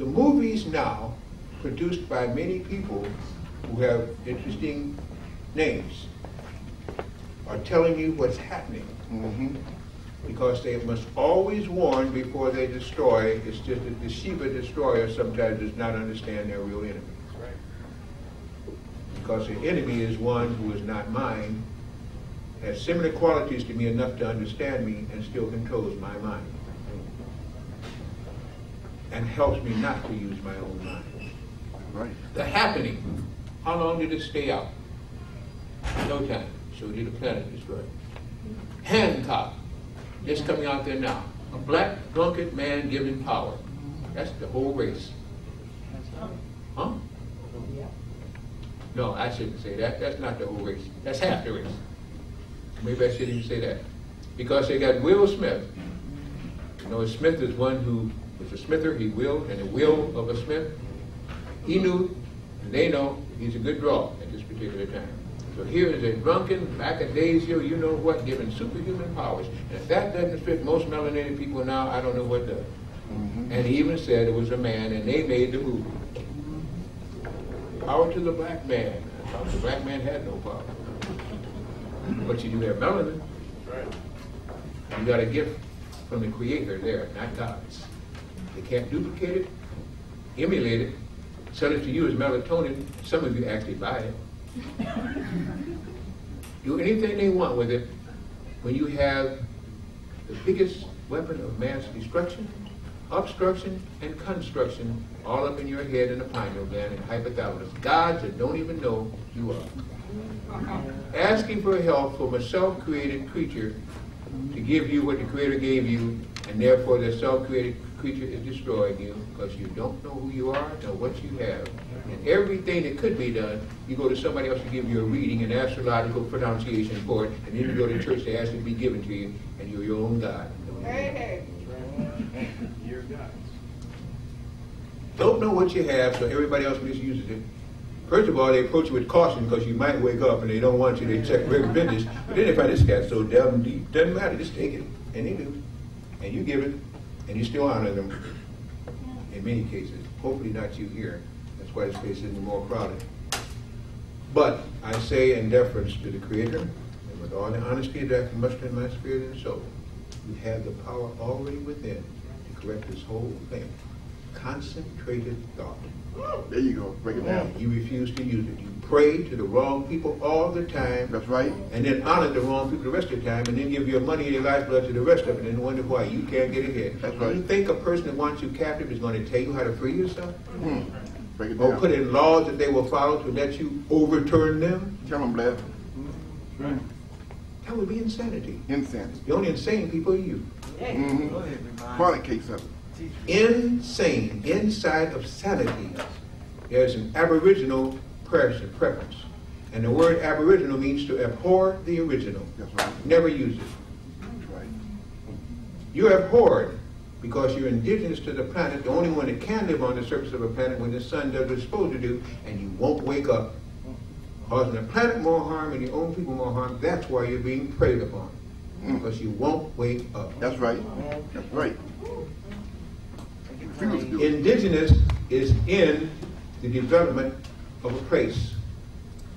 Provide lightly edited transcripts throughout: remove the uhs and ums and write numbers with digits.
The movies now, produced by many people who have interesting names, are telling you what's happening. Because they must always warn before they destroy. It's just that the Shiva destroyer sometimes does not understand their real enemy. Because the enemy is one who is not mine, has similar qualities to me enough to understand me, and still controls my mind. And helps me not to use my own mind. Right. The Happening. How long did it stay out? No time. Showed you the planet destroyed. Hancock. Just coming out there now. A black drunkard man given power. That's the whole race. Huh? No, I shouldn't say that. That's not the whole race. That's half the race. Maybe I shouldn't even say that. Because they got Will Smith. You know, Smith is one who was a smither. He willed, and the will of a smith. He knew, and they know, he's a good draw at this particular time. So here is a drunken, lackadaisical, you know what, given superhuman powers. And if that doesn't fit most melanated people now, I don't know what does. And he even said it was a man, and they made the movie. Power to the black man. I thought the black man had no power. But you do have melanin. You got a gift from the Creator there, not God's. They can't duplicate it, emulate it, sell it to you as melatonin. Some of you actually buy it. Do anything they want with it when you have the biggest weapon of mass destruction, obstruction, and construction all up in your head in the pineal gland and hypothalamus. Gods that don't even know you are. Asking for help from a self-created creature to give you what the Creator gave you, and therefore the self-created creature is destroying you because you don't know who you are, know what you have. And everything that could be done, you go to somebody else to give you a reading, an astrological pronunciation for it, and then you go to church to ask it to be given to you, and you're your own God. Hey. You're God. Don't know what you have, so everybody else misuses it. First of all, they approach you with caution because you might wake up and they don't want you to check very business. But then they find this guy's so damn deep, doesn't matter, just take it. And they do. And you give it, and you still honor them in many cases. Hopefully not you here. That's why this place isn't more crowded. But I say in deference to the Creator, and with all the honesty that I can muster in my spirit and soul, you have the power already within to correct this whole thing. Concentrated thought. There you go. Break it down. You refuse to use it. You pray to the wrong people all the time. That's right. And then honor the wrong people the rest of the time, and then give your money and your lifeblood to the rest of it, and wonder why you can't get ahead. That's right. You think a person that wants you captive is going to tell you how to free yourself? Break it Or down. put in laws that they will follow to let you overturn them? Tell them, Bless. That would be insanity. Insanity. The only insane people are you. Chronic case of it. Insane. Inside of sanity, there's an aboriginal preference. And the word aboriginal means to abhor the original. That's right. Never use it. That's right. You're abhorred because you're indigenous to the planet, the only one that can live on the surface of a planet when the sun does what it's supposed to do, and you won't wake up. Causing the planet more harm and your own people more harm, that's why you're being preyed upon. Because you won't wake up. That's right. That's right. Refuse to do it. Indigenous is in the development of a place.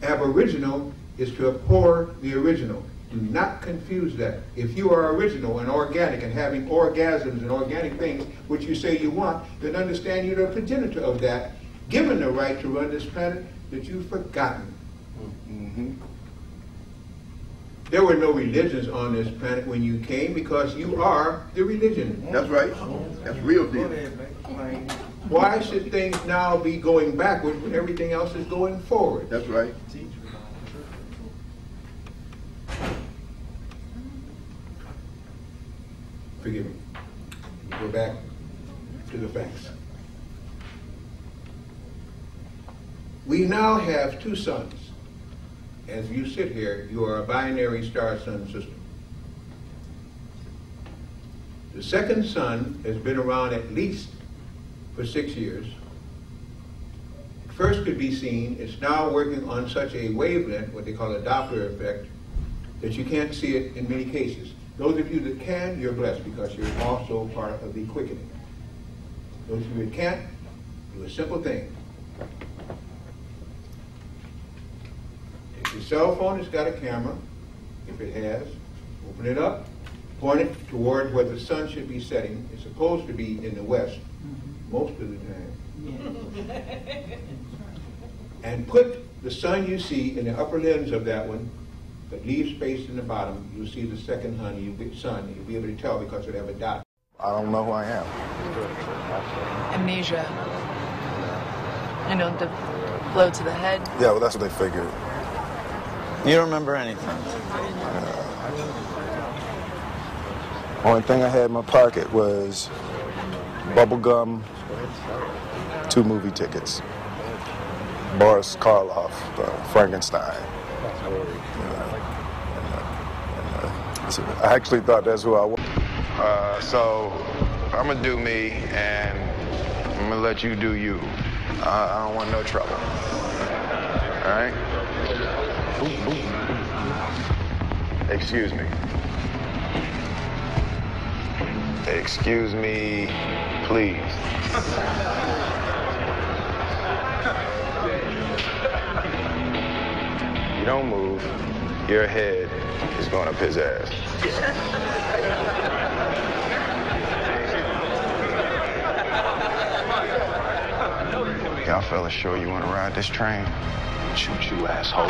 Aboriginal is to abhor the original. Do not confuse that. If you are original and organic and having orgasms and organic things, which you say you want, then understand you're the progenitor of that, given the right to run this planet that you've forgotten. There were no religions on this planet when you came because you are the religion. That's right. That's real deal. Why should things now be going backwards when everything else is going forward? That's right. Forgive me. Go back to the facts. We now have two suns. As you sit here, you are a binary star-sun system. The second sun has been around at least for 6 years. It first could be seen, it's now working on such a wavelength, what they call a Doppler effect, that you can't see it in many cases. Those of you that can, you're blessed because you're also part of the quickening. Those of you that can't, Do a simple thing. If your cell phone has got a camera, if it has, open it up, point it toward where the sun should be setting. It's supposed to be in the west most of the time. And put the sun you see in the upper lens of that one, but leave space in the bottom. You'll see the second sun. You'll be able to tell because it'll have a dot. I don't know who I am. Amnesia. The blow to the head. Yeah, well, that's what they figured. You don't remember anything? Only thing I had in my pocket was bubble gum, 2 movie tickets. Boris Karloff, Frankenstein. I actually thought that's who I was. So I'm gonna do me, and I'm gonna let you do you. I don't want no trouble. All right? Excuse me. Excuse me, please. You don't move, your head is going up his ass. Y'all fellas sure you want to ride this train? Shoot you, asshole.